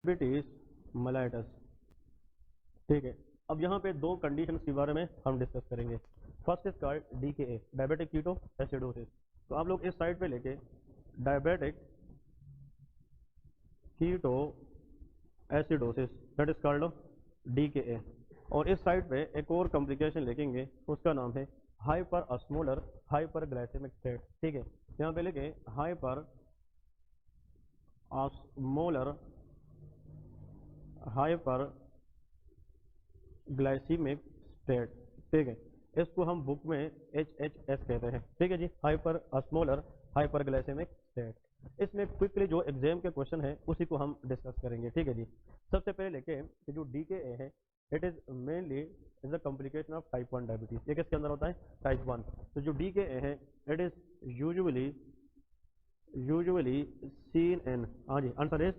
Diabetes mellitus. ठीक है, अब यहाँ पे दो कंडीशंस के बारे में हम डिस्कस करेंगे। First is called DKA, diabetic ketoacidosis. तो आप लोग इस साइड पे लेके diabetic ketoacidosis, that is called DKA. और इस साइड पे एक और कॉम्प्लिकेशन लिखेंगे, उसका नाम है हाइपर अस्मोलर हाइपरग्लाइसेमिक स्टेट। ठीक है, यहाँ पे लिखे हाइपर अस्मोलर हाइपर ग्लाइसीमिक स्टेट। ठीक है, इसको हम बुक में HHS कहते हैं। ठीक है जी, हाइपर अस्मोलर हाइपर ग्लाइसेमिक स्टेट। इसमें क्विकली जो एग्जाम के क्वेश्चन है उसी को हम डिस्कस करेंगे। ठीक है जी, सबसे पहले लेके कि जो DKA है it is mainly is the complication of type 1 diabetes. ये किसके अंदर होता है? टाइप 1। तो जो DKA है it is usually seen in, हाँ जी, आंसर इज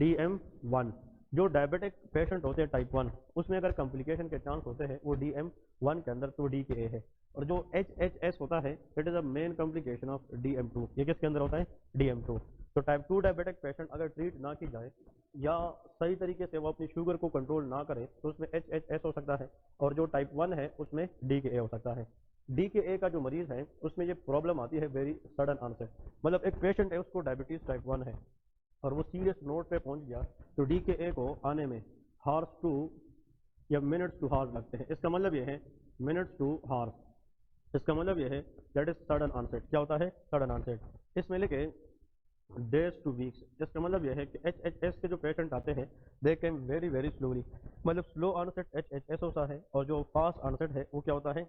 DM1। जो डायबिटिक पेशेंट होते हैं टाइप 1, उसमें अगर कॉम्प्लिकेशन के चांस होते हैं वो DM1 के अंदर, तो DKA है। और जो HHS होता है it is a main complication of DM2। ये किसके अंदर होता है? DM2। तो टाइप 2 डायबिटिक पेशेंट अगर ट्रीट ना की जाए या सही तरीके से वो अपनी शुगर को कंट्रोल ना करे तो उसमें HHS हो सकता है, और जो टाइप 1 है उसमें DKA हो सकता है। DKA का जो मरीज है उसमें ये प्रॉब्लम आती है वेरी सडन आंसर। मतलब एक पेशेंट है उसको डायबिटीज टाइप 1 है और वो सीरियस नोट पे पहुंच गया, तो DKA को आने में हार्स टू या मिनट्स टू हार्स लगते हैं। इसका मतलब ये है मिनट्स टू हार्स। इसका मतलब ये है दैट इज सडन ऑनसेट। क्या होता है? Sudden onset. इसमें लिखे डेज टू वीक्स। इसका मतलब यह है कि HHS के जो पेशेंट आते हैं दे कैम वेरी वेरी स्लोली। मतलब स्लो ऑनसेट HHS होता है और जो फास्ट ऑनसेट है वो क्या होता है?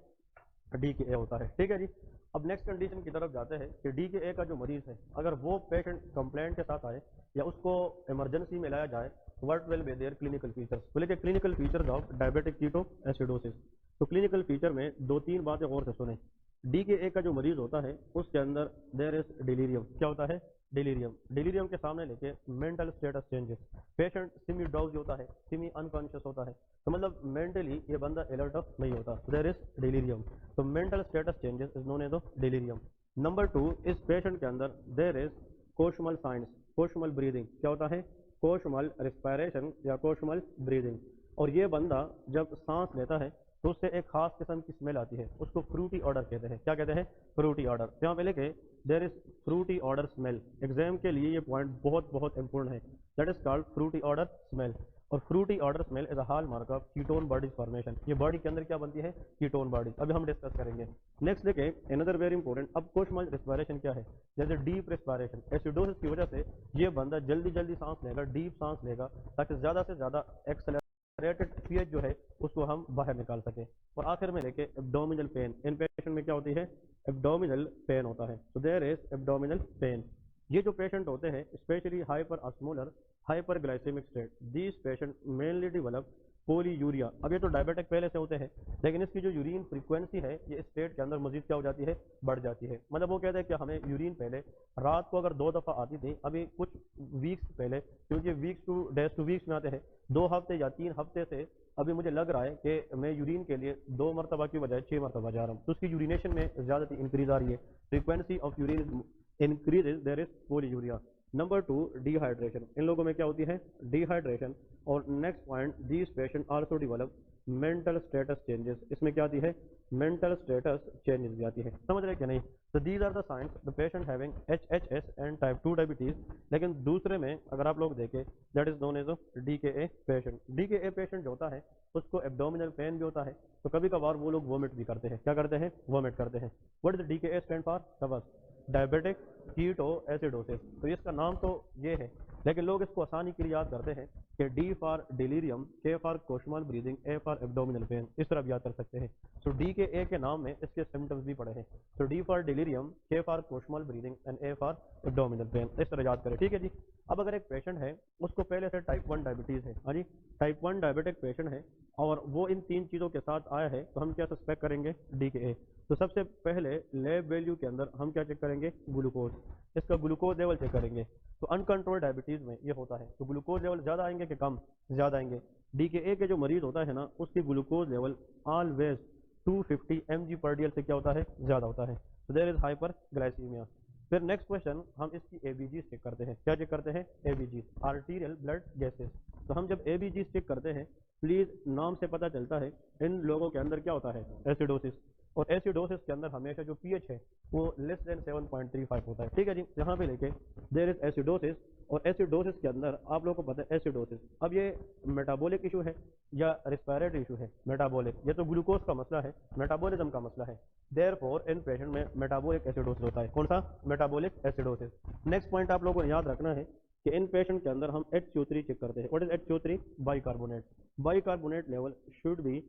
DKA होता है। ठीक है जी, अब नेक्स्ट कंडीशन की तरफ जाते हैं कि DKA का जो मरीज है अगर वो पेशेंट कंप्लेंट के साथ आए या उसको इमरजेंसी में लाया जाए, what will be their clinical features. बोले कि clinical features of diabetic ketoacidosis. तो क्लिनिकल फीचर में दो तीन बातें और से सुने। DKA का जो मरीज होता है उसके अंदर देयर इज डिलीरियम। क्या होता है? डिलीरियम। डिलीरियम के सामने लेके mental status changes. Patient Simi drowsy होता है, सिमी अनकॉन्शियस होता है, तो मतलब मेंटली ये बंदा अलर्ट नहीं होता, देयर इज डिलीरियम। तो mental status changes is known as delirium. Number 2, इस पेशेंट के अंदर there is Kussmaul signs, Kussmaul breathing. क्या होता है? कोशमल रिस्पायरेशन या कोशमल ब्रीदिंग। और ये बंदा जब सांस लेता है तो उससे एक खास किस्म की स्मेल आती है, उसको फ्रूटी ऑर्डर कहते हैं। क्या कहते हैं? Fruity odour. यहाँ पे लिखे there is fruity odour smell. Exam के लिए ये पॉइंट बहुत बहुत इंपॉर्टेंट है, that is called fruity odour smell. और fruity odour smell is a hallmark of ketone bodies formation. ये बॉडी के अंदर क्या बनती है? Ketone body. अभी हम डिस्कस करेंगे। नेक्स्ट देखें अनदर वेरी इंपॉर्टेंट, अब कोशमल रिस्पायरेशन क्या है? जैसे डीप रिस्पायरेशन। एसिडोसिस की वजह से ये बंदा जल्दी जल्दी सांस लेगा, डीप सांस लेगा, ताकि ज्यादा से ज्यादा एक्सेलरेटेड पीएच जो है उसको हम बाहर निकाल सके। और आखिर में लेके एब्डोमिनल पेन। इन पेशेंट में क्या होती है? एब्डोमिनल पेन होता है। तो देयर इज एब्डोमिनल पेन। ये जो पेशेंट होते हैं specially hyperosmolar hyperglycemic state, these patient mainly develop polyuria. अब ये तो डायबिटिक पहले से होते हैं, लेकिन इसकी जो यूरिन फ्रीक्वेंसी है ये स्टेट के अंदर मजीद क्या हो जाती है? बढ़ जाती है। मतलब वो कहते हैं कि हमें यूरिन पहले रात को अगर 2 दफ़ा आती थी, अभी कुछ वीक्स पहले, क्योंकि weeks two days two weeks में आते हैं, 2 हफ्ते या 3 हफ्ते से अभी मुझे लग रहा है कि मैं यूरिन के लिए 2 मरतबा की बजाय 6 मरतबा जा रहा हूँ। तो उसकी यूरिनेशन में ज़्यादा इंक्रीज आ रही है, frequency of urine increases, there is polyuria. Number 2, dehydration. इन लोगों में क्या होती है? डिहाइड्रेशन। और next point, these patient also develop mental status changes. इसमें क्या आती है? मेंटल स्टेटस चेंजेस भी आती है। समझ रहे क्या नहीं? तो these are the signs the patient having HHS and type 2 diabetes. लेकिन दूसरे में अगर आप लोग देखें that is known as DKA patient. DKA patient जो होता है उसको एब्डोमिनल पेन भी होता है, तो कभी कभार वो लोग वोमिट भी करते हैं। क्या करते हैं? वोमिट करते हैं। What is DKA stand for? सबस डायबिटिक कीटो एसिडोसिस। तो इसका नाम तो ये है, लेकिन लोग इसको आसानी के लिए याद करते हैं कि D for delirium, K for Kussmaul breathing, A for abdominal pain. इस तरह भी याद कर सकते हैं। तो DKA के नाम में इसके सिम्टम्स भी पड़े हैं। तो D for delirium, K for Kussmaul breathing and A for abdominal pain. इस तरह याद करें। ठीक है जी, अब अगर एक पेशेंट है उसको पहले से टाइप 1 डायबिटीज है, हाँ जी, टाइप 1 डायबिटिक पेशेंट है और वो इन 3 चीज़ों के साथ आया है, तो हम क्या सस्पेक्ट करेंगे? DKA। तो सबसे पहले लैब वैल्यू के अंदर हम क्या चेक करेंगे? ग्लूकोज। इसका ग्लूकोज लेवल चेक करेंगे। तो अनकंट्रोल्ड डायबिटीज में ये होता है, तो ग्लूकोज लेवल ज़्यादा आएंगे कि कम? ज़्यादा आएंगे। DKA के जो मरीज होता है ना उसकी ग्लूकोज लेवल ऑलवेज 250 mg/dl से क्या होता है? ज़्यादा होता है। तो देयर इज हाइपर ग्लाइसीमिया। फिर नेक्स्ट क्वेश्चन, हम इसकी एबीजी चेक करते हैं। क्या चेक करते हैं? ABG, arterial blood gases. तो हम जब एबीजी चेक करते हैं, प्लीज नाम से पता चलता है इन लोगों के अंदर क्या होता है? एसिडोसिस। और एसिडोसिस के अंदर हमेशा जो पीएच है वो लेस देन 7.35 होता है। ठीक है जी, यहाँ पे लेके देयर इज एसिडोसिस, और एसिडोसिस के अंदर आप लोगों को पता है एसिडोसिस, अब ये मेटाबॉलिक इशू है या रिस्पायरेटरी इशू है? मेटाबॉलिक, ये तो ग्लूकोज का मसला है, मेटाबॉलिज्म का मसला है। देयरफॉर इन पेशेंट में मेटाबॉलिक एसिडोसिस होता है। कौन सा? Metabolic acidosis. नेक्स्ट पॉइंट आप लोगों को याद रखना है कि इन पेशेंट के अंदर हम HCO3 चेक करते हैं। What is HCO3? Bicarbonate. Bicarbonate level should be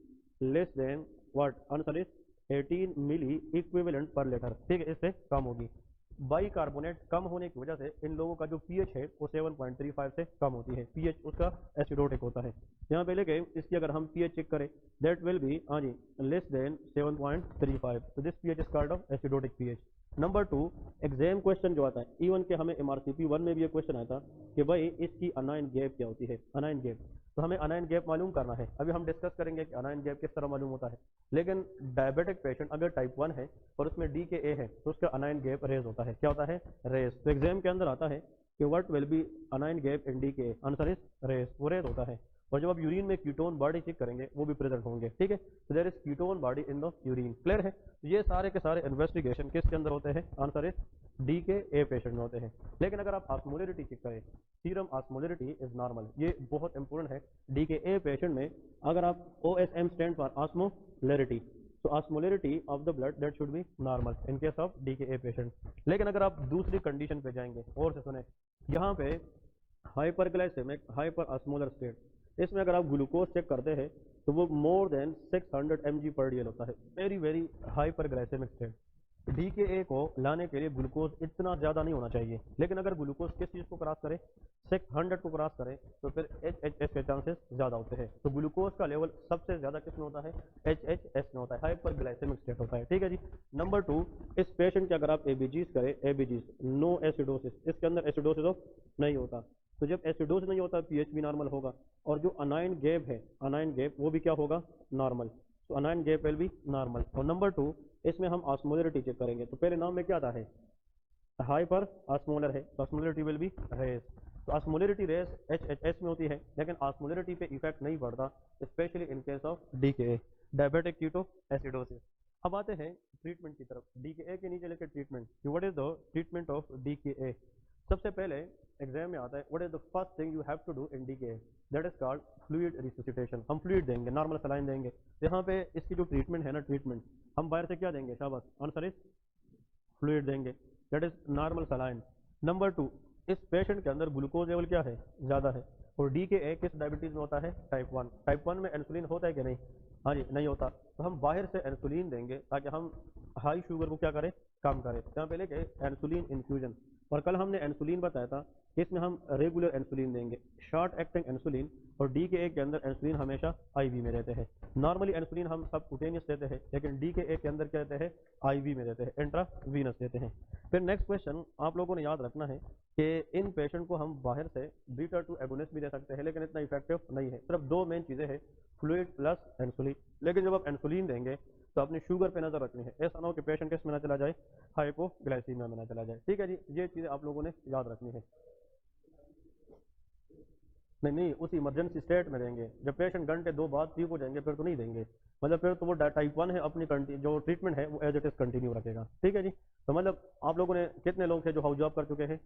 less than what? Answer is 18 milliequivalent per litre. ठीक है, इससे कम होगी। बाइकार्बोनेट कम होने की वजह से इन लोगों का जो पीएच है वो 7.35 से कम होती है। पीएच उसका एसिडोटिक होता है। यहाँ पे लेके इसकी अगर हम पीएच चेक करें, दैट विल बी हाँ जी लेस देन 7.35। तो this pH is called off acidotic pH. Number 2, exam question जो आता है, इवन के हमें MRCP 1 में भी ये क्वेश्चन आया था कि भाई इसकी अनाइन गैप क्या होती है? अनाइन गैप, तो हमें अनाइन गैप मालूम करना है। अभी हम डिस्कस करेंगे कि अनाइन गैप किस तरह मालूम होता है। लेकिन डायबिटिक पेशेंट अगर टाइप 1 है और उसमें DKA है तो उसका अनाइन गैप रेज होता है। क्या होता है? रेज। तो एग्जाम के अंदर आता है कि what will be anion gap in DKA? Answer is raised, वो रेज होता है। और जब आप यूरिन में कीटोन बॉडी चेक करेंगे वो भी प्रेजेंट होंगे। ठीक है, तो there is ketone body in the urine. Clear है? ये सारे के सारे इन्वेस्टिगेशन किसके अंदर होते हैं? आंसर इज DKA पेशेंट में होते हैं। लेकिन अगर आप ऑस्मोलरिटी चेक करें, सीरम ऑस्मोलरिटी इज नॉर्मल, ये बहुत इंपॉर्टेंट है। DKA पेशेंट में अगर आप OSM स्टैंड फॉर ऑस्मोलरिटी, तो osmolarity of the blood that should be normal in case of DKA patient. लेकिन अगर आप दूसरी कंडीशन पे जाएंगे, और से सुने, यहाँ पे हाइपरग्लाइसेमिक हाइपर ऑस्मोलर स्टेट, इसमें अगर आप ग्लूकोज चेक करते हैं तो वो मोर देन 600 mg पर DL होता है। Very very hyperglycaemic state. DKA को लाने के लिए ग्लूकोज इतना ज़्यादा नहीं होना चाहिए। लेकिन अगर ग्लूकोज किस चीज़ को क्रॉस करे? 600 को क्रॉस करे तो फिर HHS के चांसेस ज़्यादा होते हैं। तो ग्लूकोज का लेवल सबसे ज़्यादा किस में होता है? HHS में होता है, हाइपरग्लाइसेमिक स्टेट होता है। ठीक है जी। नंबर 2, इस पेशेंट के अगर आप ABGs करें, ABGs नो एसिडोसिस, इसके अंदर एसिडोसिस नहीं होता। तो जब एसिडोसिस नहीं होता पीएच भी नॉर्मल होगा, और जो अनाइन गैप है, अनाइन गैप वो भी क्या होगा? नॉर्मल। तो anion gap will be normal. और नंबर 2, इसमें हम ऑस्मोलरिटी चेक करेंगे तो पहले नाम में क्या आता है? हाइपर ऑस्मोलर है, तो ऑस्मोलरिटी विल बी रेस। तो ऑस्मोलरिटी रेस HHS में होती है, लेकिन ऑस्मोलरिटी पे इफेक्ट नहीं पड़ता, specially in case of DKA, diabetic ketoacidosis. अब आते हैं ट्रीटमेंट की तरफ। DKA के नीचे लेकर treatment, what is the treatment of DKA? सबसे पहले एग्जाम में आता है what is the first thing you have to do in DKA? That is called fluid resuscitation. हम फ्लूइड देंगे, नॉर्मल सलाइन देंगे। यहाँ पे इसकी जो ट्रीटमेंट है ना, ट्रीटमेंट हम बाहर से क्या देंगे? शाबाश, आंसर इज फ्लूइड देंगे, that is normal saline. Number 2, इस पेशेंट के अंदर ग्लूकोज लेवल क्या है? ज़्यादा है। और DKA किस डायबिटीज़ में होता है? टाइप 1। टाइप 1 में इंसुलिन होता है कि नहीं? हाँ जी, नहीं होता। तो हम बाहर से इंसुलिन देंगे ताकि हम हाई शुगर को क्या करें? कम करें। यहाँ पे लेके इंसुलिन इन्फ्यूजन। और कल हमने इंसुलिन बताया था कि इसमें हम रेगुलर इंसुलिन देंगे, शॉर्ट एक्टिंग इंसुलिन। और DKA के अंदर इंसुलिन हमेशा IV में रहते हैं। नॉर्मली इंसुलिन हम सब कुटेनियस देते हैं, लेकिन DKA के अंदर क्या देते हैं? IV में देते हैं, इंट्रावीनस देते हैं। फिर नेक्स्ट क्वेश्चन आप लोगों ने याद रखना है कि इन पेशेंट को हम बाहर से बीटा-2 एगोनिस्ट भी दे सकते हैं, लेकिन इतना इफेक्टिव नहीं है। सिर्फ 2 मेन चीज़ें हैं, फ्लूइड प्लस इंसुलिन। लेकिन जब आप इंसुलिन देंगे तो अपनी शुगर पे नजर रखनी है, ऐसा ना हो कि पेशेंट किस में ना चला जाए? हाइपोग्लाइसीमिया में ना चला जाए। ठीक है जी, ये चीज़ें आप लोगों ने याद रखनी है। नहीं नहीं, उस इमरजेंसी स्टेट में देंगे। जब पेशेंट घंटे 2 बाद ठीक हो जाएंगे फिर तो नहीं देंगे। मतलब फिर तो वो टाइप 1 है, अपनी जो ट्रीटमेंट है वो एज इट इज कंटिन्यू रखेगा। ठीक है जी। तो मतलब आप लोगों ने कितने लोग थे जो हाउस जॉब कर चुके हैं?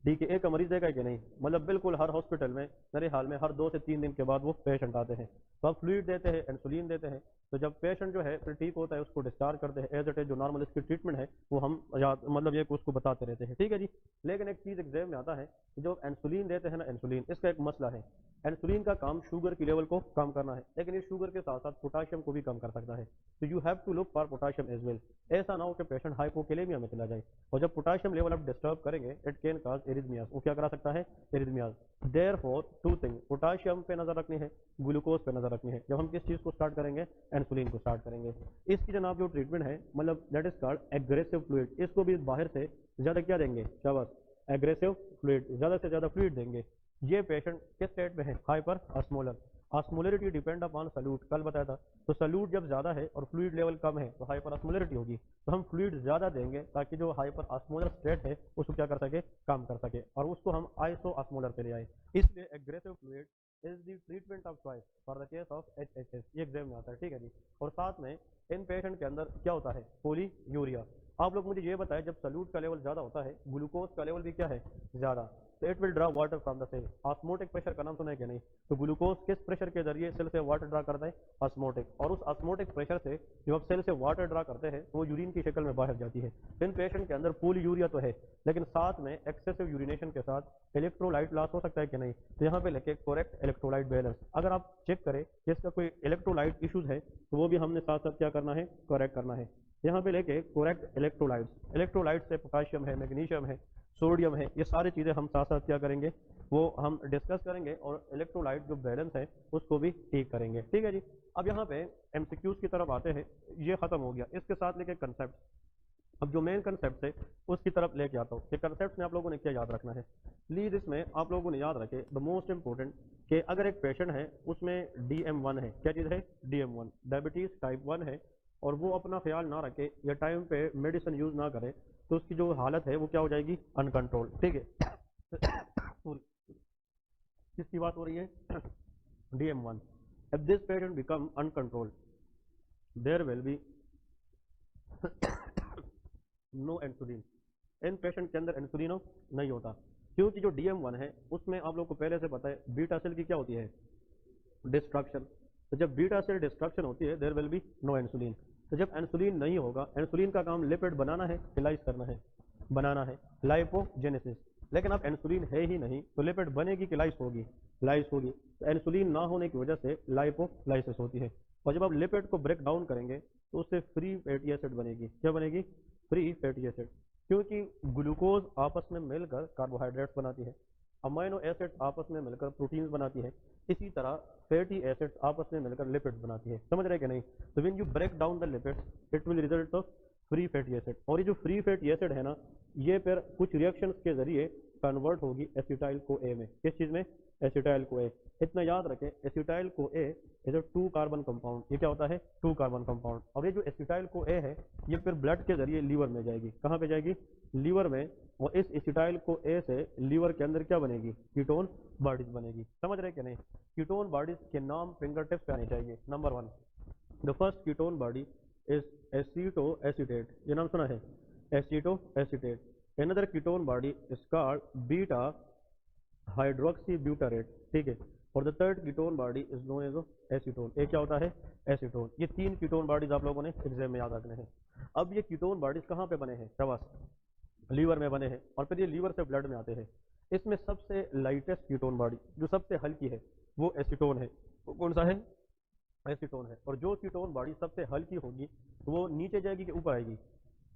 DKA का मरीज देखा है कि नहीं? मतलब बिल्कुल हर हॉस्पिटल में मेरे हाल में हर 2 से 3 दिन के बाद वो पेशेंट आते हैं। तो आप फ्लूइड देते हैं, इंसुलिन देते हैं। तो जब पेशेंट जो है फिर ठीक होता है उसको डिस्चार्ज करते हैं, एज इट इज जो नॉर्मल इसकी ट्रीटमेंट है वो हम याद मतलब ये उसको बताते रहते हैं। ठीक है जी। लेकिन एक चीज़ एग्जाम में आता है कि जो इंसुलिन देते हैं ना, इंसुलिन इसका एक मसला है। इंसुलिन का काम शुगर की लेवल को कम करना है, लेकिन ये शुगर के साथ साथ पोटाशियम को भी कम कर सकता है। तो you have to look for potassium as well. ऐसा ना हो कि पेशेंट हाइपोकेलेमिया में चला जाए, और जब पोटाशियम लेवल आप डिस्टर्ब करेंगे इट कैन कॉज एरिथमियाज। वो क्या करा सकता है? एरिथमियाज। देयरफॉर 2 थिंग, पोटाशियम पे नजर रखनी है, ग्लूकोज पे नजर रखनी है। जब हम किस चीज को स्टार्ट करेंगे? इंसुलिन को स्टार्ट करेंगे। इसकी जनाब जो ट्रीटमेंट है मतलब that is called aggressive fluid. इसको भी बाहर से ज्यादा क्या देंगे? शाबाश, एग्रेसिव फ्लूइड, ज्यादा से ज्यादा फ्लूइड देंगे। ये पेशेंट किस स्टेट में है? Hyperosmolar. Osmolarity depend upon solute, कल बताया था। तो सल्यूट जब ज़्यादा है और फ्लूइड लेवल कम है तो हाइपर ऑस्मोलरिटी होगी, तो हम फ्लूइड ज़्यादा देंगे ताकि जो हाइपर ऑस्मोलर स्टेट है उसको क्या कर सके, काम कर सके, और उसको हम आइसो ऑस्मोलर पे ले आए। इसलिए aggressive fluid is the treatment of choice for the case of HHS, ये एग्जाम में आता है, ठीक है जी। और साथ में इन पेशेंट के अंदर क्या होता है, पोली यूरिया। आप लोग मुझे ये बताएं, जब सल्यूट का लेवल ज़्यादा होता है, ग्लूकोज का लेवल भी क्या है, ज़्यादा, तो it will draw water from the cell. Osmotic pressure का नाम सुना है कि नहीं, तो ग्लूकोज किस प्रेशर के जरिए सेल से वाटर ड्रा करता है, ऑस्मोटिक, और उस ऑस्मोटिक प्रेशर से जब आप सेल से वाटर ड्रा करते हैं तो वो यूरिन की शक्ल में बाहर जाती है। इन पेशेंट के अंदर पूल यूरिया तो है, लेकिन साथ में एक्सेसिव यूरिनेशन के साथ इलेक्ट्रोलाइट लॉस हो सकता है कि नहीं, तो यहाँ पे लेके करेक्ट इलेक्ट्रोलाइट बैलेंस, अगर आप चेक करें कि इसका कोई इलेक्ट्रोलाइट इश्यूज है तो वो भी हमने साथ साथ क्या करना है, करेक्ट करना है। यहाँ पे लेके करेक्ट इलेक्ट्रोलाइट्स, इलेक्ट्रोलाइट से पोटाशियम है, मैग्नीशियम है, सोडियम है, ये सारी चीज़ें हम साथ साथ क्या करेंगे, वो हम डिस्कस करेंगे, और इलेक्ट्रोलाइट जो बैलेंस है उसको भी ठीक करेंगे, ठीक है जी। अब यहाँ पे एमसीक्यूज की तरफ आते हैं, ये खत्म हो गया, इसके साथ लेके कंसेप्ट। अब जो मेन कंसेप्ट है उसकी तरफ लेके आता हूँ कि कंसेप्ट में आप लोगों ने क्या याद रखना है। प्लीज इसमें आप लोगों ने याद रखे द मोस्ट इंपॉर्टेंट, कि अगर एक पेशेंट है उसमें DM1 है, क्या चीज़ है, DM1 डायबिटीज टाइप 1 है, और वो अपना ख्याल ना रखे या टाइम पे मेडिसिन यूज ना करे, तो उसकी जो हालत है वो क्या हो जाएगी, अनकंट्रोल, ठीक है। किसकी बात हो रही है, DM1। if this patient become uncontrolled there will be no insulin, इन पेशेंट के अंदर इंसुलिन नहीं होता, क्योंकि जो DM1 है उसमें आप लोग को पहले से पता है बीटा सेल की क्या होती है, डिस्ट्रक्शन। तो जब बीटा सेल डिस्ट्रक्शन होती है there will be no insulin. तो जब इंसुलिन नहीं होगा, इंसुलिन का काम लिपिड बनाना है, इलाइज करना है, बनाना है, लाइपोजेनेसिस। लेकिन अब इंसुलिन है ही नहीं तो लिपिड बनेगी कि लाइस होगी, लाइस होगी। तो इंसुलिन ना होने की वजह से लाइपोलाइसिस होती है, और जब आप लिपिड को ब्रेक डाउन करेंगे तो उससे फ्री फैटी एसिड बनेगी, क्या बनेगी, फ्री फैटी एसिड, क्योंकि ग्लूकोज आपस में मिलकर कार्बोहाइड्रेट्स बनाती है, अमाइनो एसिड आपस में मिलकर प्रोटीन्स बनाती है, इसी तरह फैटी एसिड्स आपस में मिलकर लिपिड्स बनाती है, समझ रहे कि नहीं। तो when you break down the lipids it will result of free fatty acid, और ये जो फ्री फैटी एसिड है ना, ये फिर कुछ रिएक्शंस के जरिए कन्वर्ट होगी एसिटाइल को ए में, किस चीज़ में, एसिटाइल को ए। इतना याद रखें, acetyl co A is a 2 carbon compound, ये क्या होता है, 2 कार्बन कंपाउंड, और ये जो एसिटाइल को ए है ये फिर ब्लड के जरिए लीवर में जाएगी, कहाँ पे जाएगी, लीवर में, और इस एसिटाइल को ए से लीवर के अंदर क्या बनेगी, कीटोन बॉडीज बनेगी, समझ रहे कि नहीं। कीटोन बॉडीज के नाम फिंगर टिप्स पे आने चाहिए। Number 1, the first ketone body is aceto acetate, ये नाम सुना है, aceto acetate. another ketone body is called beta hydroxybutyrate, ठीक है, और the third ketone body is known as acetone, ये क्या होता है, एसीटोन। ये 3 कीटोन बॉडीज आप लोगों ने एग्जाम में याद रखने हैं। अब ये कीटोन बॉडीज कहाँ पे बने हैं, प्रवास, लीवर में बने हैं, और फिर ये लीवर से ब्लड में आते हैं। इसमें सबसे लाइटेस्ट कीटोन बॉडी जो सबसे हल्की है वो एसीटोन है, वो कौन सा है, एसीटोन है। और जो कीटोन बॉडी सबसे हल्की होगी तो वो नीचे जाएगी कि ऊपर आएगी,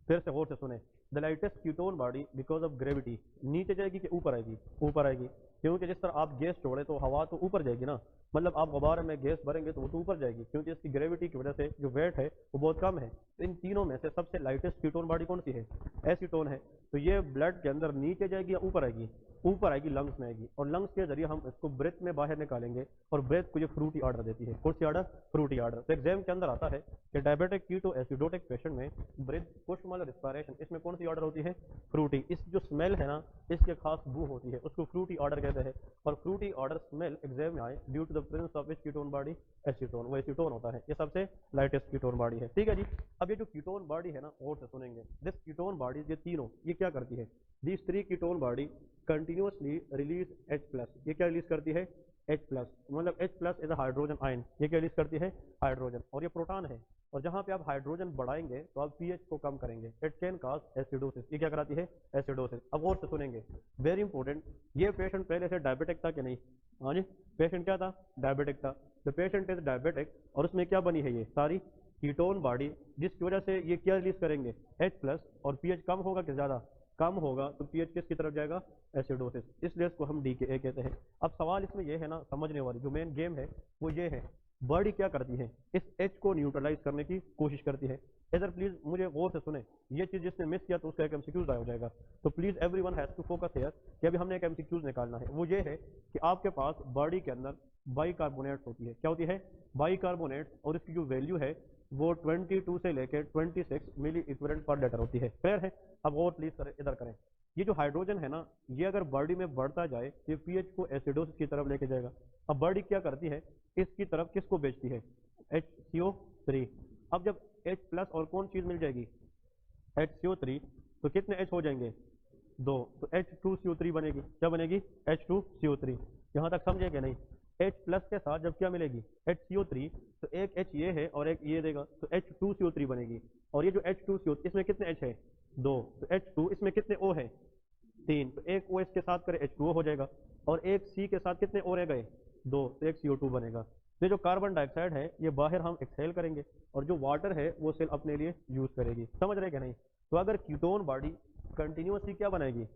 फिर से गौर से सुने, the lightest ketone body because of gravity, नीचे जाएगी कि ऊपर आएगी, ऊपर आएगी, क्योंकि जिस तरह आप गैस छोड़े तो हवा तो ऊपर जाएगी ना, मतलब आप गुब्बारे में गैस भरेंगे तो वो तो ऊपर जाएगी, क्योंकि इसकी ग्रेविटी की वजह से जो वेट है वो बहुत कम है। तो इन तीनों में से सबसे लाइटेस्ट कीटोन बॉडी कौन सी है, एसीटोन है। तो ये ब्लड के अंदर नीचे जाएगी या ऊपर आएगी, ऊपर आएगी, लंग्स में आएगी, और लंग्स के जरिए हम इसको ब्रेथ में बाहर निकालेंगे, और ब्रेथ को ये फ्रूटी ऑर्डर देती है, कौन सी ऑर्डर, फ्रूटी ऑर्डर। तो एग्जाम के अंदर आता है कि डायबिटिक कीटो एसिडोटिक पेशेंट में ब्रेथ पुश मतलब रिस्पायरेशन, इसमें कौन सी ऑर्डर होती है, फ्रूटी। इस जो स्मेल है ना, इसके खास बू होती है, उसको फ्रूटी ऑर्डर कहते हैं, और फ्रूटी ऑर्डर स्मेल एग्जाम में आए due to the presence of which ketone body, acetone, वो एसीटोन होता है, ये सबसे लाइटेस्ट कीटोन बॉडी है, ठीक है जी। अब ये जो कीटोन बॉडी है ना, और से सुनेंगे, दिस कीटोन बॉडी, ये तीनों ये क्या करती है, this 3 ketone body continuously release H+, ये क्या रिलीज करती है, H+, मतलब H+ is a hydrogen ion, ये क्या रिलीज करती है, हाइड्रोजन, और ये प्रोटॉन है, और जहां पे आप हाइड्रोजन बढ़ाएंगे तो आप pH को कम करेंगे, इट कैन कॉज एसिडोसिस, ये क्या कराती है, एसिडोसिस। अब और से सुनेंगे, वेरी इंपॉर्टेंट, ये पेशेंट पहले से डायबिटिक था कि नहीं, हाँ जी, पेशेंट क्या था, डायबिटिक था। द पेशेंट इज डायबिटिक, और उसमें क्या बनी है, ये सारी कीटोन बॉडी, जिसकी वजह से ये क्या रिलीज करेंगे, H+, और pH कम होगा कि ज्यादा, कम होगा, तो pH किसकी तरफ जाएगा, एसिडोसिस, इसलिए इसको हम DKA कहते हैं। अब सवाल इसमें यह है ना, समझने वाली जो मेन गेम है वो ये है, बॉडी क्या करती है, इस H को न्यूट्रलाइज करने की कोशिश करती है। इधर प्लीज मुझे गौर से सुने, ये चीज जिसने मिस किया तो उसका एक MCQs हो जाएगा, तो please everyone has to focus here कि अभी हमने एक MCQs निकालना है। वो ये है कि आपके पास बॉडी के अंदर बाइकार्बोनेट्स होती है। क्या होती है? बाइकार्बोनेट्स, और इसकी जो वैल्यू है वो 22 से लेकर 26 मिली इक्विवेलेंट पर लीटर होती है। क्लियर है? अब और प्लीज करें, इधर करें। ये जो हाइड्रोजन है ना, ये अगर बॉडी में बढ़ता जाए ये पीएच को एसिडोसिस की तरफ लेके जाएगा। अब बॉडी क्या करती है, इसकी तरफ किसको भेजती है? HCO3। अब जब H प्लस और कौन चीज मिल जाएगी? HCO3, तो कितने H हो जाएंगे? 2, तो H2CO3 बनेगी। क्या बनेगी? H2CO3। यहाँ तक समझे कि नहीं? H प्लस के साथ जब क्या मिलेगी? HCO3, तो एक H ये है और एक ये देगा, तो H2CO3 बनेगी। और ये जो H2CO3, इसमें कितने H है? 2, तो H2, इसमें कितने O है? 3, तो एक O इसके साथ करे H2O हो जाएगा, और एक C के साथ कितने O रह गए? 2, तो एक CO2 बनेगा। ये जो कार्बन डाइऑक्साइड है ये बाहर हम एक्सहेल करेंगे, और जो वाटर है वो सेल अपने लिए यूज करेगी। समझ रहे क्या नहीं? तो अगर कीटोन बॉडी कंटिन्यूसली क्या बनाएगी?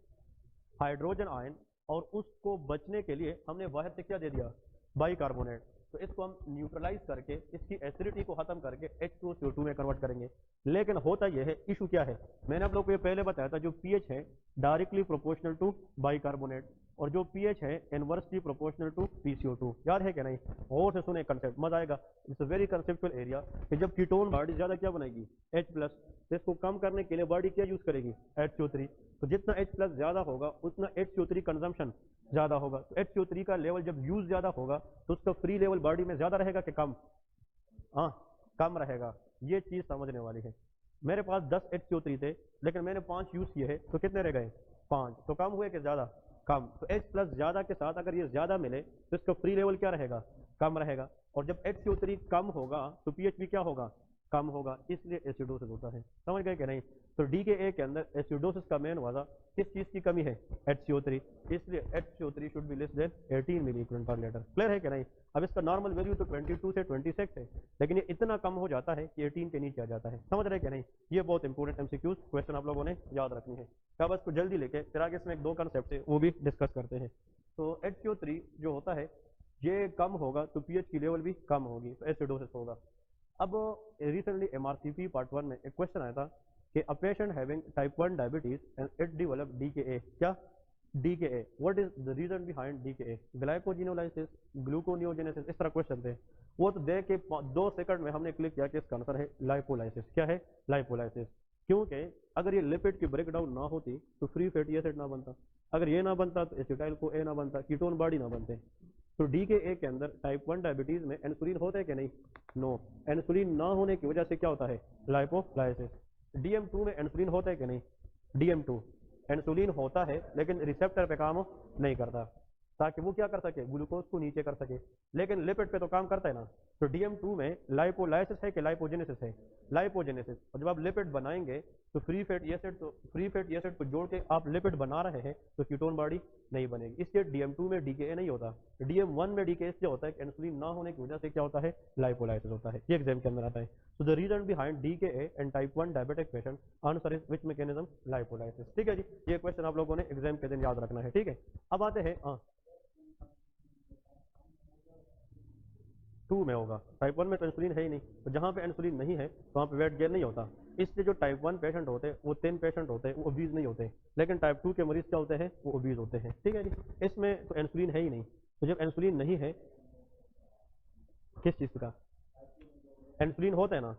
हाइड्रोजन आयन, और उसको बचने के लिए हमने बाहर से क्या दे दिया? बाइकार्बोनेट। तो इसको हम न्यूट्रलाइज करके इसकी एसिडिटी को खत्म करके H2CO2 में कन्वर्ट करेंगे। लेकिन होता यह है, इशू क्या है? मैंने आप लोग को ये पहले बताया था, जो पीएच है डायरेक्टली प्रोपोर्शनल टू बाइकार्बोनेट, और जो पीएच है इनवर्सली प्रोपोर्शनल टू PCO2। याद है क्या नहीं? और से सुने कंसेप्ट, मजा आएगा। It's a very conceptual area कि जब कीटोन बॉडी ज्यादा क्या बनाएगी? H प्लस, तो इसको कम करने के लिए बॉडी क्या यूज करेगी? HCO3। तो जितना H प्लस ज्यादा होगा उतना HCO3 कंजम्पशन ज्यादा होगा। तो HCO3 का लेवल जब यूज ज्यादा होगा तो उसका फ्री लेवल बॉडी में ज्यादा रहेगा कि कम? हाँ, कम रहेगा। ये चीज समझने वाली है। मेरे पास 10 HCO3 थे, लेकिन मैंने 5 यूज किए हैं, तो कितने रह गए? 5। तो कम हुए कि ज्यादा? कम। तो H प्लस ज्यादा के साथ अगर ये ज्यादा मिले तो इसका फ्री लेवल क्या रहेगा? कम रहेगा। और जब HCO3 कम होगा तो पीएच भी क्या होगा? कम होगा। इसलिए एसिडोसिस होता है। समझ गए कि नहीं? तो DKA के अंदर एसिडोसिस का मेन वजह किस चीज की कमी है? HCO3। इसलिए HCO3 should be less than 18 milliequivalent per litre. Clear है कि नहीं? अब इसका नॉर्मल वैल्यू तो 22 से 26 है, लेकिन ये इतना कम हो जाता है कि 18 के नीचे आ जाता है। समझ रहे कि नहीं? ये बहुत इंपॉर्टेंट MCQs क्वेश्चन आप लोगों ने याद रखनी है। क्या बस को जल्दी लेके फिर आगे इसमें एक दो कंसेप्ट है वो भी डिस्कस करते हैं। तो HCO3 जो होता है ये कम होगा तो पीएच की लेवल भी कम होगी, तो एसिडोसिस होगा। अब रिसेंटली MRCP पार्ट 1 में एक क्वेश्चन आया था कि a patient having type 1 diabetes and it develop DKA। क्या? DKA, what is the reason behind DKA? Glycogenolysis, gluconeogenesis, इस तरह क्वेश्चन थे। वो तो देख के 2 सेकंड में हमने क्लिक किया कि इसका आंसर है लाइपोलाइसिस। क्या है? लाइपोलाइसिस। क्योंकि अगर ये लिपिड की ब्रेकडाउन ना होती तो फ्री फैटी एसिड ना बनता, अगर ये ना बनता तो एसिटाइल को ए ना बनता, कीटोन बॉडी ना बनते। तो DKA के अंदर टाइप 1 डायबिटीज में इंसुलिन होता है कि नहीं? नो। इंसुलिन ना होने की वजह से क्या होता है? लाइपोलाइसिस। DM2 में इंसुलिन होता है कि नहीं? DM2 इंसुलिन होता है, लेकिन रिसेप्टर पे काम नहीं करता, ताकि वो क्या कर सके? ग्लूकोज को नीचे कर सके। लेकिन लिपिड पे तो काम करता है ना। तो DM2 में लाइपोलाइसिस है कि लाइपोजेनेसिस है? लाइपोजेनेसिस। और जब आप लिपिड बनाएंगे तो फ्री फैटी एसिड को जोड़ के आप लिपिड बना रहे हैं, तो कीटोन बॉडी नहीं बनेगी। इसलिए DM2 में DKA नहीं होता। DM1 में DKA इसलिए होता है कि इंसुलिन ना होने की वजह से क्या होता है? लाइपोलाइसिस होता है। ये एग्जाम के अंदर आता है। तो the reason behind DKA and type 1 diabetic patient, answer is which mechanism? Lipolysis. ठीक है जी, ये क्वेश्चन आप लोगों ने एग्जाम के दिन याद रखना है। ठीक है, अब आते हैं 2 में होगा। टाइप 1 में तो इंसुलिन है ही नहीं, तो जहाँ पे इंसुलिन नहीं है वहाँ पे वेट गेन नहीं होता। इसलिए जो टाइप 1 पेशेंट होते हैं वो थिन पेशेंट होते हैं, वो ओबीज नहीं होते। लेकिन टाइप 2 के मरीज क्या होते हैं? वो ओबीज होते हैं। ठीक है जी, इसमें तो इंसुलिन है ही नहीं। तो जब इंसुलिन नहीं है, किस चीज़ का इंसुलिन होता है ना,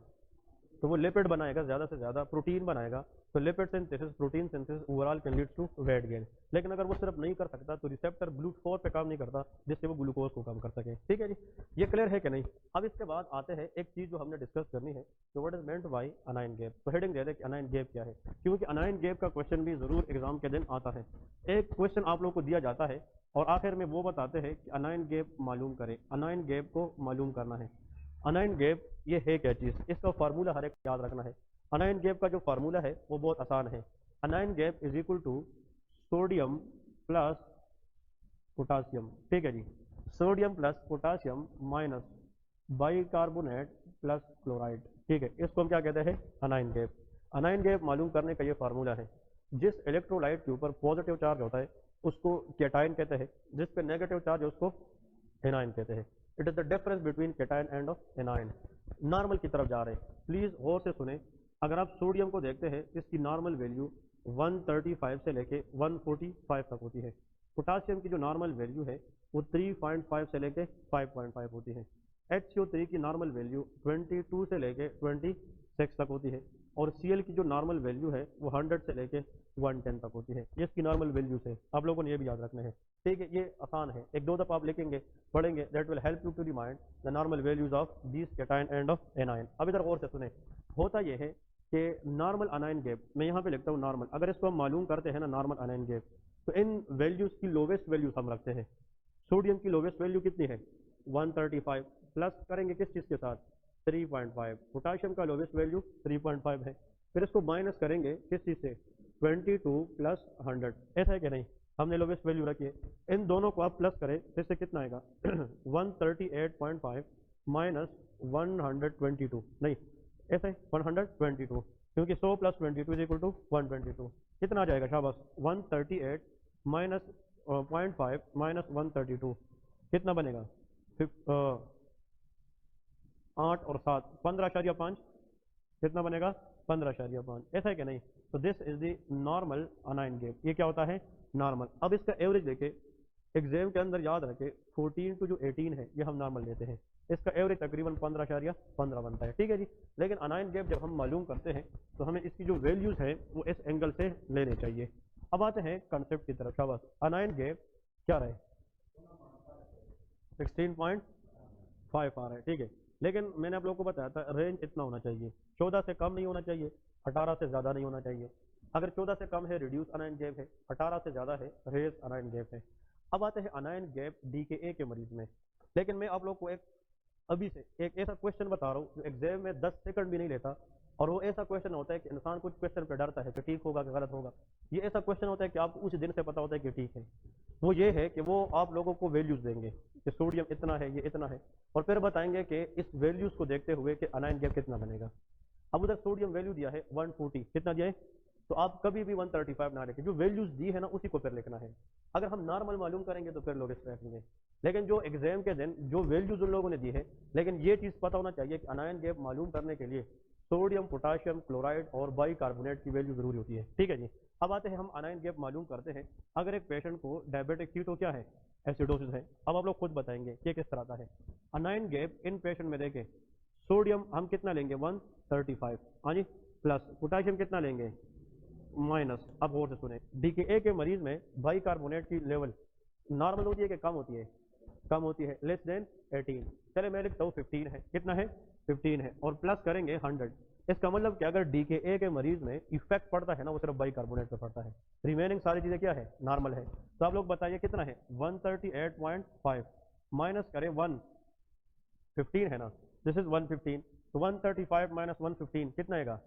तो वो लिपिड बनाएगा, ज्यादा से ज्यादा प्रोटीन बनाएगा। तो lipid synthesis, protein synthesis overall can lead to weight gain. लेकिन अगर वो सिर्फ नहीं कर सकता तो रिसेप्टर GLUT4 पे काम नहीं करता, जिससे वो ग्लूकोज को कम कर सके। ठीक है जी, ये क्लियर है कि नहीं? अब इसके बाद आते हैं एक चीज जो हमने डिस्कस करनी है, तो what is meant by anion gap. तो हेडिंग दे दे कि अनाइन गैप क्या है, क्योंकि अनाइन गैप का क्वेश्चन भी जरूर एग्जाम के दिन आता है। एक क्वेश्चन आप लोग को दिया जाता है और आखिर में वो बताते हैं कि अनाइन गैप मालूम करें। अनाइन गैप को मालूम करना है। अनाइन गैप ये है क्या चीज? इसका फार्मूला हर एक याद रखना है। अनाइन गैप का जो फार्मूला है वो बहुत आसान है। Anion gap is equal to sodium plus potassium. ठीक है जी, sodium plus potassium minus bicarbonate plus chloride. ठीक है, इसको हम क्या कहते हैं? Anion gap. अनाइन गैप मालूम करने का ये फार्मूला है। जिस इलेक्ट्रोलाइट के ऊपर पॉजिटिव चार्ज होता है उसको कैटाइन कहते हैं, जिस पे नेगेटिव चार्ज है उसको एनाइन कहते हैं। It is the difference between cation and A9. Normal की तरफ जा रहे हैं, प्लीज गौर से सुने। अगर आप सोडियम को देखते हैं इसकी नॉर्मल वैल्यू 135 से लेके 145 तक होती है। पोटाशियम की जो नॉर्मल वैल्यू है वो 3.5 से लेके 5.5 होती है। HCO3 की नॉर्मल वैल्यू 22 से लेके 26 तक होती है। और Cl की जो नॉर्मल वैल्यू है वो 100 से लेके 110 तक होती है। ये इसकी नॉर्मल वैल्यूज है, आप लोगों ने ये भी याद रखना है। ठीक है, ये आसान है, एक दो दफा आप लिखेंगे पढ़ेंगे, that will help you to remind the normal values of this cation and of anion. अब इधर और से सुने, होता यह है कि नॉर्मल अनायन गैप, मैं यहाँ पे लिखता हूँ नॉर्मल, अगर इसको हम मालूम करते हैं ना नॉर्मल अनायन गैप, तो इन वैल्यूज की लोवेस्ट वैल्यूज हम रखते हैं। सोडियम की लोवेस्ट वैल्यू कितनी है 135, प्लस करेंगे किस चीज़ के साथ 3.5। पोटाशियम का लोवेस्ट वैल्यू 3.5 है, फिर इसको माइनस करेंगे किस चीज़ से 22 प्लस 100, ऐसा है कि नहीं, हमने लोवेस्ट वैल्यू रखी है। इन दोनों को आप प्लस करें तो इससे कितना आएगा 138.5 माइनस 122, नहीं ऐसा है 122, क्योंकि 100 प्लस 22 इज इक्वल टू 122, कितना आ जाएगा शाबाश 138 माइनस 0.5 माइनस 132, कितना बनेगा 8 और 7 15.5, कितना बनेगा 15.5, ऐसा है कि नहीं। तो this is the normal अनायन gap, ये क्या होता है नॉर्मल। अब इसका एवरेज देखे, एग्जाम के अंदर याद रखे 14 टू जो 18 है ये हम नॉर्मल लेते हैं, इसका एवरेज तकरीबन 15.15 बनता है। ठीक है जी, लेकिन अनायन गैप जब हम मालूम करते हैं तो हमें इसकी जो वैल्यूज है वो इस एंगल से लेने चाहिए। अब आते हैं कंसेप्ट की तरफ। शाबाश, अनायन गैप क्या रहे 16.5 आ रहा है, ठीक है, लेकिन मैंने आप लोगों को बताया था रेंज इतना होना चाहिए, 14 से कम नहीं होना चाहिए, 18 से ज़्यादा नहीं होना चाहिए। अगर 14 से कम है रिड्यूस अनायन गैप है, 18 से ज़्यादा है रेज अनायन गैप है। अब आते हैं अनायन गैप DKA के मरीज में, लेकिन मैं आप लोग को एक अभी से एक ऐसा क्वेश्चन बता रहा हूँ जो एग्जाम में 10 सेकंड भी नहीं लेता, और वो ऐसा क्वेश्चन होता है कि इंसान कुछ क्वेश्चन पे डरता है कि ठीक होगा कि गलत होगा। ये ऐसा क्वेश्चन होता है कि आपको उस दिन से पता होता है कि ठीक है। वो ये है कि वो आप लोगों को वैल्यूज देंगे कि सोडियम इतना है, ये इतना है, और फिर बताएंगे कि इस वैल्यूज को देखते हुए कि अनायन गैप कितना बनेगा। अब उधर सोडियम वैल्यू दिया है 140, कितना दिया है, तो आप कभी भी 135 ना लिखें, जो वैल्यूज दी है ना उसी को फिर लिखना है। अगर हम नॉर्मल मालूम करेंगे तो फिर लोग इस रखेंगे, लेकिन जो एग्जाम के दिन जो वैल्यूज उन लोगों ने दी है, लेकिन ये चीज़ पता होना चाहिए कि अनायन गैप मालूम करने के लिए सोडियम, पोटाशियम, क्लोराइड और बाइकार्बोनेट की वैल्यू जरूरी होती है। ठीक है जी, अब आते हैं हम अनायन गैप मालूम करते हैं। अगर एक पेशेंट को डायबिटिक थी तो क्या है एसिडोसिस है। अब आप लोग खुद बताएंगे कि किस तरह का है अनायन गैप इन पेशेंट में। देखें सोडियम हम कितना लेंगे 135, हाँ जी, प्लस पोटाशियम कितना लेंगे माइनस। अब और से सुने, DKA के मरीज में बाइकार्बोनेट की लेवल नॉर्मल होती है कि कम होती है, कम होती है, लेस देन 18, चले मैं लिखता हूँ 15 है, कितना है 15 है, और प्लस करेंगे 100। इसका मतलब कि अगर DKA के मरीज में इफेक्ट पड़ता है ना वो सिर्फ बाइकार्बोनेट पे पड़ता है, रिमेनिंग सारी चीजें क्या है नॉर्मल है। तो आप लोग बताइए कितना है 138.5 माइनस करें 115 है ना, दिस इज 115, तो 135 माइनस 115 कितना आएगा,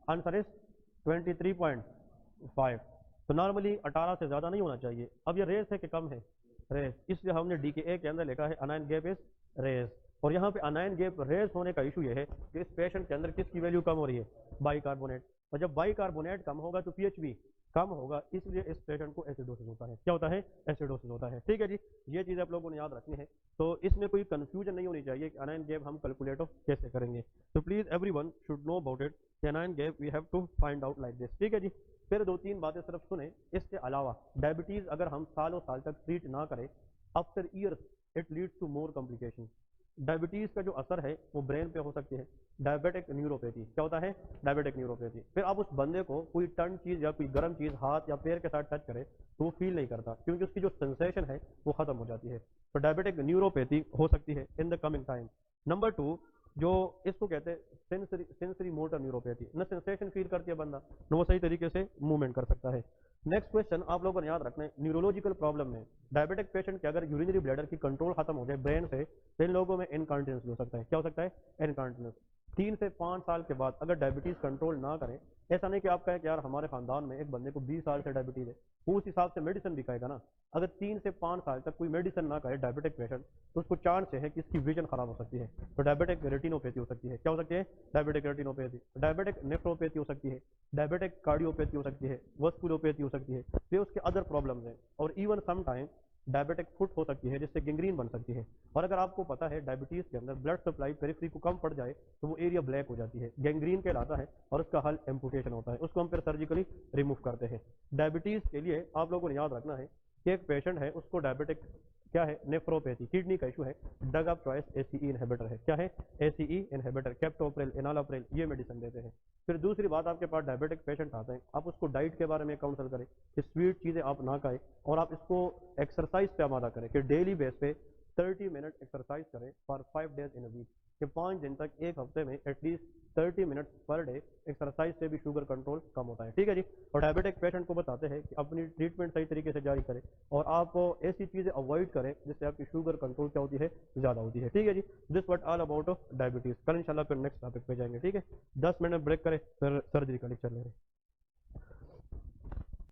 आंसर इज 23.5। तो नॉर्मली 18 से ज्यादा नहीं होना चाहिए। अब ये रेस है कि कम है, रेस, इसलिए हमने DKA के अंदर लिखा है अनायन गैप इज रेस। और यहाँ पे अनायन गैप रेस होने का इशू ये है कि इस पेशेंट के अंदर किसकी वैल्यू कम हो रही है बाइकार्बोनेट, और जब बाइकार्बोनेट कम होगा तो पीएच भी कम होगा, इसलिए इस पेशेंट को एसिडोसिस होता है। क्या होता है एसिडोसिस होता है। ठीक है जी, ये चीज़ आप लोगों ने याद रखनी है। तो इसमें कोई कंफ्यूजन नहीं होनी चाहिए कि अनायन गैप हम कैलकुलेट कैसे करेंगे। तो please everyone should know about it, anion gap we have to find out like this. ठीक है जी, फिर दो तीन बातें सिर्फ सुने। इसके अलावा डायबिटीज अगर हम सालों साल तक ट्रीट ना करें, after years it leads to more complication. Diabetes का जो असर है वो ब्रेन पे हो सकती है, डायबिटिक न्यूरोपैथी। क्या होता है डायबिटिक न्यूरोपैथी। फिर आप उस बंदे को कोई टर्न चीज या कोई गर्म चीज हाथ या पैर के साथ टच करे तो वो फील नहीं करता, क्योंकि उसकी जो सेंसेशन है वो खत्म हो जाती है। तो डायबिटिक न्यूरोपैथी हो सकती है in the coming time. Number 2, जो इसको कहते हैं सेंसरी मोटर न्यूरोपैथी, न सेंसेशन फील करती है बंदा, न वो सही तरीके से मूवमेंट कर सकता है। नेक्स्ट क्वेश्चन आप लोगों ने याद रखना है, न्यूरोलॉजिकल प्रॉब्लम में डायबिटिक पेशेंट के अगर यूरिनरी ब्लैडर की कंट्रोल खत्म हो जाए ब्रेन से, तो इन लोगों में इनकॉन्टिनेंस हो सकता है। क्या हो सकता है इनकॉन्टिनेंस। 3 से 5 साल के बाद अगर डायबिटीज कंट्रोल ना करें, ऐसा नहीं कि आप कहें कि यार हमारे खानदान में एक बंदे को 20 साल से डायबिटीज है, वो उस हिसाब से मेडिसिन भी खाएगा ना। अगर 3 से 5 साल तक कोई मेडिसिन ना करे डायबिटिक पेशेंट, तो उसको चांस है कि इसकी विजन खराब हो सकती है। तो डायबिटिक रेटिनोपैथी हो सकती है। क्या हो सकती है डायबिटिक रेटिनोपैथी। डायबिटिक नेफ्रोपैथी हो सकती है, डायबिटिक कार्डियोपैथी हो सकती है, वस्कुलोपैथी हो सकती है, ये उसके अदर प्रॉब्लम्स हैं। और even some time diabetic foot हो सकती है, जिससे गैंग्रीन बन सकती है। और अगर आपको पता है डायबिटीज के अंदर ब्लड सप्लाई पेरिफेरी को कम पड़ जाए तो वो एरिया ब्लैक हो जाती है, गैंग्रीन कहलाता है, और उसका हल एम्पुटेशन होता है, उसको हम फिर सर्जिकली रिमूव करते हैं। डायबिटीज के लिए आप लोगों ने याद रखना है कि एक पेशेंट है उसको डायबिटिक क्या है, नेफ्रोपैथी, किडनी का इशू है, drug of choice ACE inhibitor है। क्या है? एसीई इनहिबिटर, कैप्टोप्रिल, एनालोप्रिल, ये मेडिसिन देते हैं। फिर दूसरी बात, आपके पास डायबिटिक पेशेंट आते हैं, आप उसको डाइट के बारे में काउंसल करें कि स्वीट चीज़ें आप ना खाएं, और आप इसको एक्सरसाइज पे आमादा करें कि डेली बेस पे 30 मिनट एक्सरसाइज करें for 5 days in a week, कि 5 दिन तक एक हफ्ते में at least 30 minute per day exercise से भी शुगर कंट्रोल कम होता है। ठीक है जी। और डायबिटिक पेशेंट को बताते हैं कि अपनी ट्रीटमेंट सही तरीके से जारी करें, और आप ऐसी चीज़ें अवॉइड करें जिससे आपकी शुगर कंट्रोल क्या होती है, ज़्यादा होती है। ठीक है जी। This what all about diabetes. कल इंशाल्लाह फिर नेक्स्ट टॉपिक पे जाएंगे। ठीक है, 10 मिनट ब्रेक करें, फिर सर्जरी का लेक्चर ले रहे हैं।